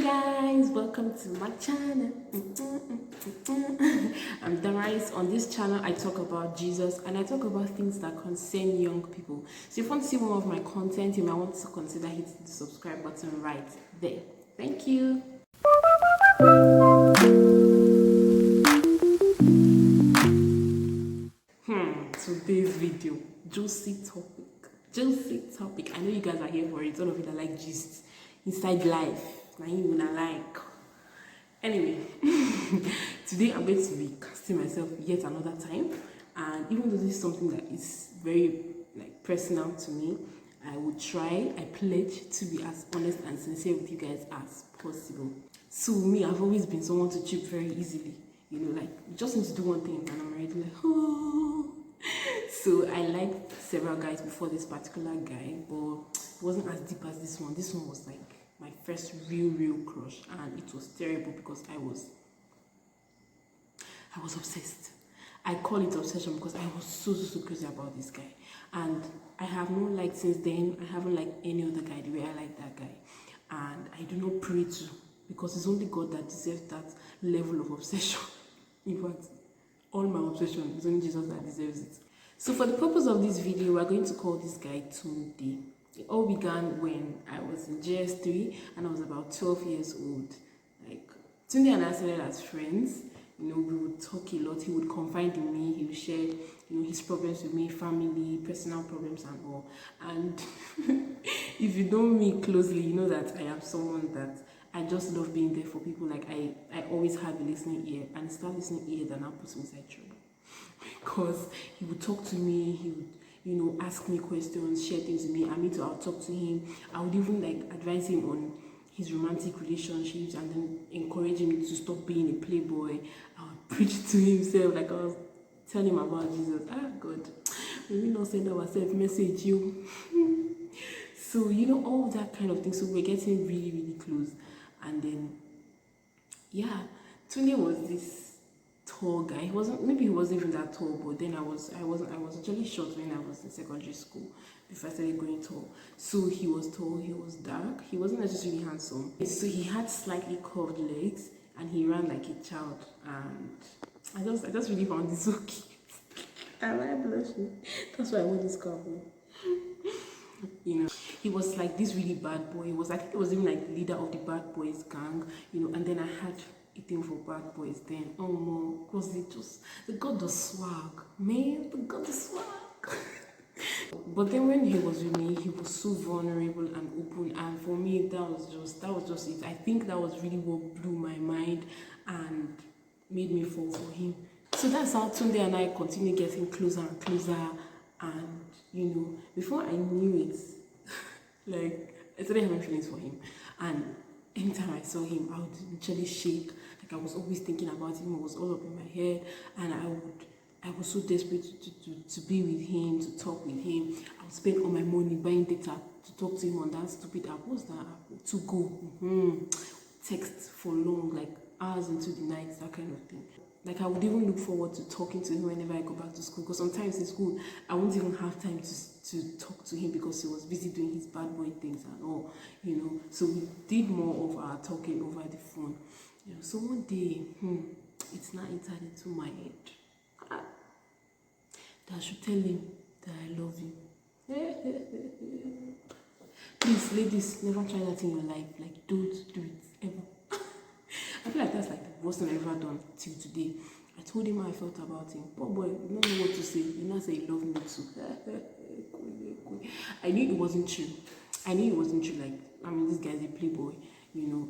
guys, welcome to my channel. I'm Damaris. On this channel I talk about Jesus and I talk about things that concern young people. So if you want to see more of my content, you might want to consider hitting the subscribe button right there. Thank you. Today's video, juicy topic. I know you guys are here for it. All of you that like gist inside life, now you wanna like. Anyway, today I'm going to be casting myself yet another time, and even though this is something that is very personal to me, I will try. I pledge to be as honest and sincere with you guys as possible. So me, I've always been someone to cheat very easily. You know, like you just need to do one thing and I'm already like, oh. So I liked several guys before this particular guy, but it wasn't as deep as this one. This one was like my first real crush, and it was terrible because I was obsessed. I call it obsession because I was so crazy about this guy, and I have not liked since then. I haven't liked any other guy the way I like that guy, and I do not pray to, because it's only God that deserves that level of obsession. In fact, all my obsession, it's only Jesus that deserves it. So for the purpose of this video, we're going to call this guy Tunde. It all began when I was in JS3 and I was about 12 years old. Like, Tunde and I started as friends. You know, we would talk a lot. He would confide in me. He would share, his problems with me, family, personal problems and all. And if you know me closely, you know that I am someone that I just love being there for people. Like, I always have a listening ear, and it's that listening ear that now puts me inside trouble. Because he would talk to me, he would, ask me questions, share things with me, and me too, I'll talk to him. I would even advise him on his romantic relationships and then encourage him to stop being a playboy. I would preach to himself, like I was telling him about Jesus. God, we will not send ourselves message you. So, all that kind of thing. So we're getting really close. And then, yeah, Tunde was this tall guy. He wasn't even that tall, but then I was actually short when I was in secondary school before I started going tall. So he was tall, he was dark, he wasn't necessarily handsome. So he had slightly curved legs and he ran like a child, and I just really found this so cute. Am I blushing? That's why I want this couple. He was like this really bad boy. I think he was even like leader of the bad boys gang, and then I had a thing for bad boys then. Oh no, because they got the swag, man, they got the swag. But then when he was with me, he was so vulnerable and open, and for me that was just it. I think that was really what blew my mind and made me fall for him. So that's how Tunde and I continued getting closer and closer, and before I knew it, like I started having feelings for him, and anytime I saw him, I would literally shake. Like I was always thinking about him. It was all up in my head, and I was so desperate to be with him, to talk with him. I would spend all my money buying data to talk to him on that stupid app. What's that app? To go. Text for long, like hours into the night, that kind of thing. Like I would even look forward to talking to him whenever I go back to school, because sometimes in school I wouldn't even have time to talk to him because he was busy doing his bad boy things and all, So we did more of our talking over the phone. So one day, it's not entered into my head that I should tell him that I love him. Please, ladies, never try that in your life. Like, don't do it ever. I feel like that's like the worst thing I've ever done till today. I told him how I felt about him. Poor boy, you don't know what to say. You not say he loved me too. I knew it wasn't true. Like, this guy's a playboy.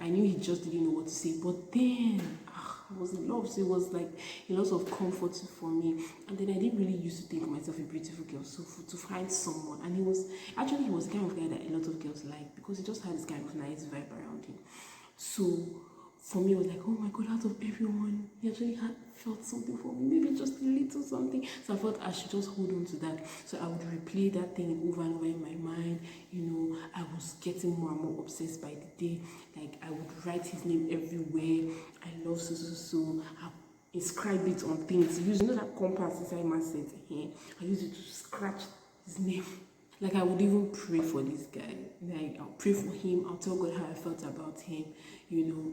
I knew he just didn't know what to say. But then, I was in love, so it was like a lot of comfort for me. And then I didn't really used to think myself a beautiful girl. So to find someone, and he was the kind of guy that a lot of girls like, because he just had this kind of nice vibe around him. So for me, it was like, oh my God, out of everyone, he actually felt something for me, maybe just a little something. So I thought I should just hold on to that. So I would replay that thing over and over in my mind. I was getting more and more obsessed by the day. Like, I would write his name everywhere. I love so. I inscribe it on things. That compass inside my set here. I use it to scratch his name Like I would even pray for this guy. Like I'll pray for him. I'll tell God how I felt about him. You know,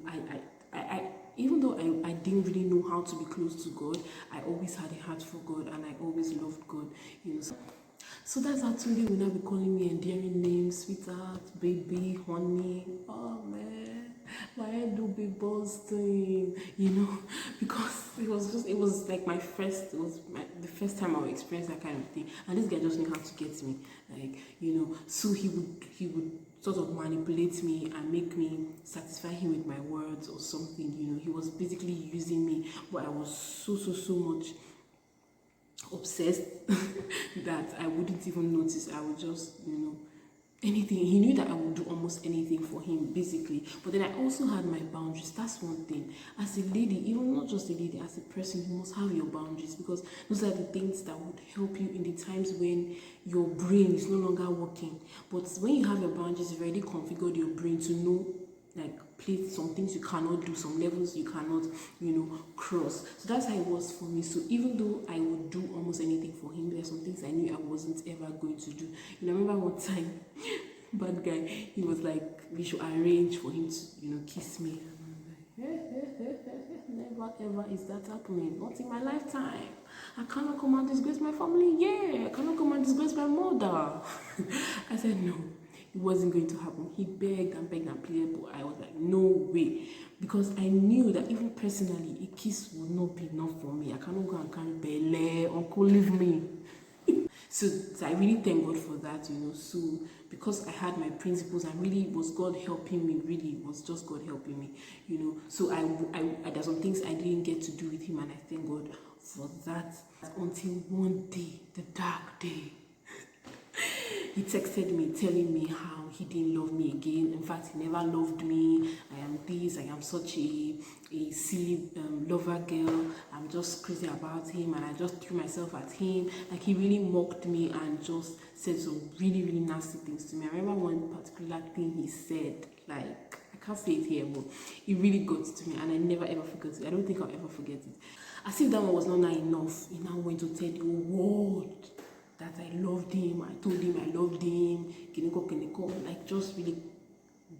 I even though I didn't really know how to be close to God, I always had a heart for God and I always loved God. You know, so that's how Tunde will now be calling me endearing names, sweetheart, baby, honey. Oh man, my head do be busting, you know, because it was like the first time I would experience that kind of thing. And this guy just knew how to get me. Like, you know, so he would sort of manipulate me and make me satisfy him with my words or something, you know. He was basically using me, but I was so much obsessed that I wouldn't even notice. I would just, you know, anything. He knew that I would do almost anything for him, basically. But then I also had my boundaries. That's one thing. As a lady, even not just a lady, as a person, you must have your boundaries, because those are the things that would help you in the times when your brain is no longer working. But when you have your boundaries, you've already configured your brain to know, like, place some things you cannot do, some levels you cannot, you know, cross. So that's how it was for me. So even though I would do almost anything for him, there's some things I knew I wasn't ever going to do. You know, I remember one time, bad guy, he was like, we should arrange for him to, you know, kiss me. And I'm like, never ever is that happening. Not in my lifetime. I cannot come and disgrace my family. Yeah, I cannot come and disgrace my mother. I said no. It wasn't going to happen. He begged and begged and pleaded, but I was like, no way. Because I knew that even personally, a kiss would not be enough for me. I cannot go and carry Bele, uncle, leave me. So I really thank God for that, you know. So because I had my principles and really it was God helping me, really it was just God helping me, you know. So there's some things I didn't get to do with him, and I thank God for that. Until one day, the dark day, he texted me telling me how he didn't love me again. In fact, he never loved me. I am this, I am such a silly lover girl. I'm just crazy about him and I just threw myself at him. Like, he really mocked me and just said some really nasty things to me. I remember one particular thing he said, like, I can't say it here, but it really got to me and I never ever forget it. I don't think I'll ever forget it. As if that one was not enough, he now went to tell the world that I loved him. I told him I loved him. Kiniko, like, just really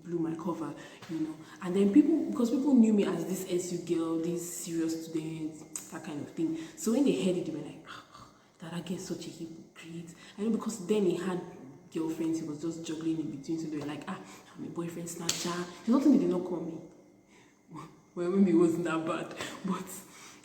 blew my cover, you know. And then because people knew me as this SU girl, this serious student, that kind of thing. So when they heard it, they were like, that I get such a hypocrite. I know, because then he had girlfriends, he was just juggling in between. So they were like, I'm a boyfriend snatcher. There's nothing they did not call me. Well, maybe it wasn't that bad, but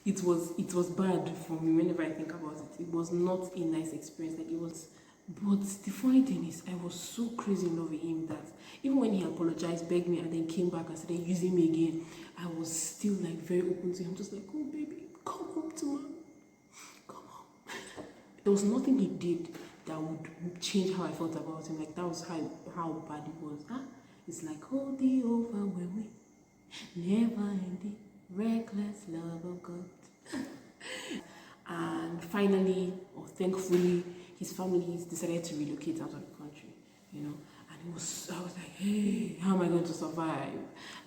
it was bad for me whenever I think about it. It was not a nice experience. Like, it was. But the funny thing is, I was so crazy in love with him that even when he apologized, begged me, and then came back and started using me again, I was still like very open to him. Just like, oh baby, come home to mom. Come home. There was nothing he did that would change how I felt about him. Like, that was how bad it was. It's like, oh, the overwhelming, never ending, reckless love of God. And finally, or thankfully, his family decided to relocate out of the country, you know. And I was like, hey, how am I going to survive?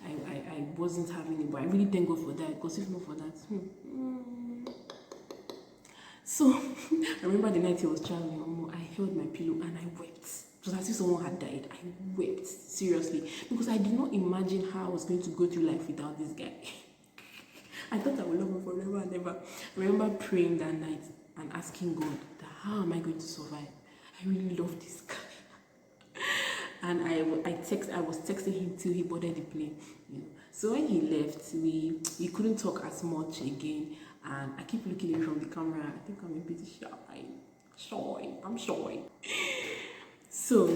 I wasn't having it, but I really thank God for that, because if not for that, So I remember the night he was traveling, I held my pillow and I wept. It was as if someone had died. I wept, seriously, because I did not imagine how I was going to go through life without this guy. I thought I would love him forever and ever. I remember praying that night and asking God that, how am I going to survive? I really love this guy. And I was texting him till he boarded the plane. You know. So when he left, we couldn't talk as much again. And I keep looking away from the camera. I think I'm a bit shy. I'm shy. So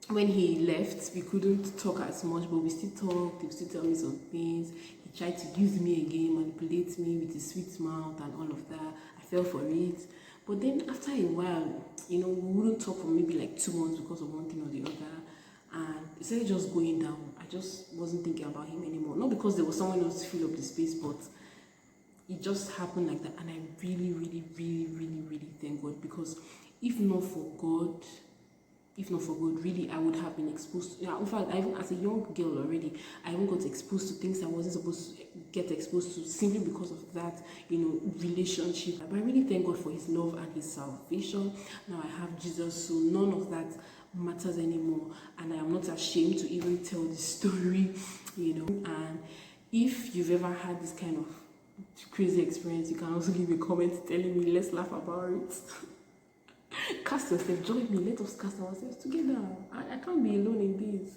when he left, we couldn't talk as much, but we still talked. He would still tell me some things. He tried to use me again, manipulate me with his sweet mouth and all of that. I fell for it. But then after a while, you know, we wouldn't talk for maybe like 2 months because of one thing or the other. And it started just going down. I just wasn't thinking about him anymore. Not because there was someone else to fill up the space, but it just happened like that. And I really thank God, because if not for God, if not for God, really, I would have been exposed. Yeah, in fact, even as a young girl already, I even got exposed to things I wasn't supposed to get exposed to simply because of that, relationship. But I really thank God for His love and His salvation. Now I have Jesus, so none of that matters anymore, and I am not ashamed to even tell the story, And if you've ever had this kind of crazy experience, you can also leave a comment telling me. Let's laugh about it. Cast yourself, join me, let us cast ourselves together. I can't be alone in this.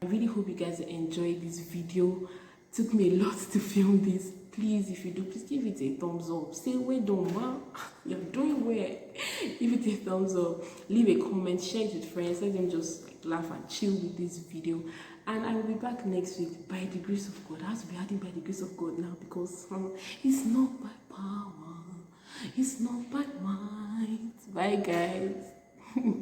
I really hope you guys enjoyed this video. It took me a lot to film this. Please, if you do, please give it a thumbs up. Say well done, ma. You're doing well. Give it a thumbs up. Leave a comment, share it with friends. Let them just laugh and chill with this video. And I will be back next week by the grace of God. I have to be adding by the grace of God now, because it's not by power, it's not by might. Bye guys.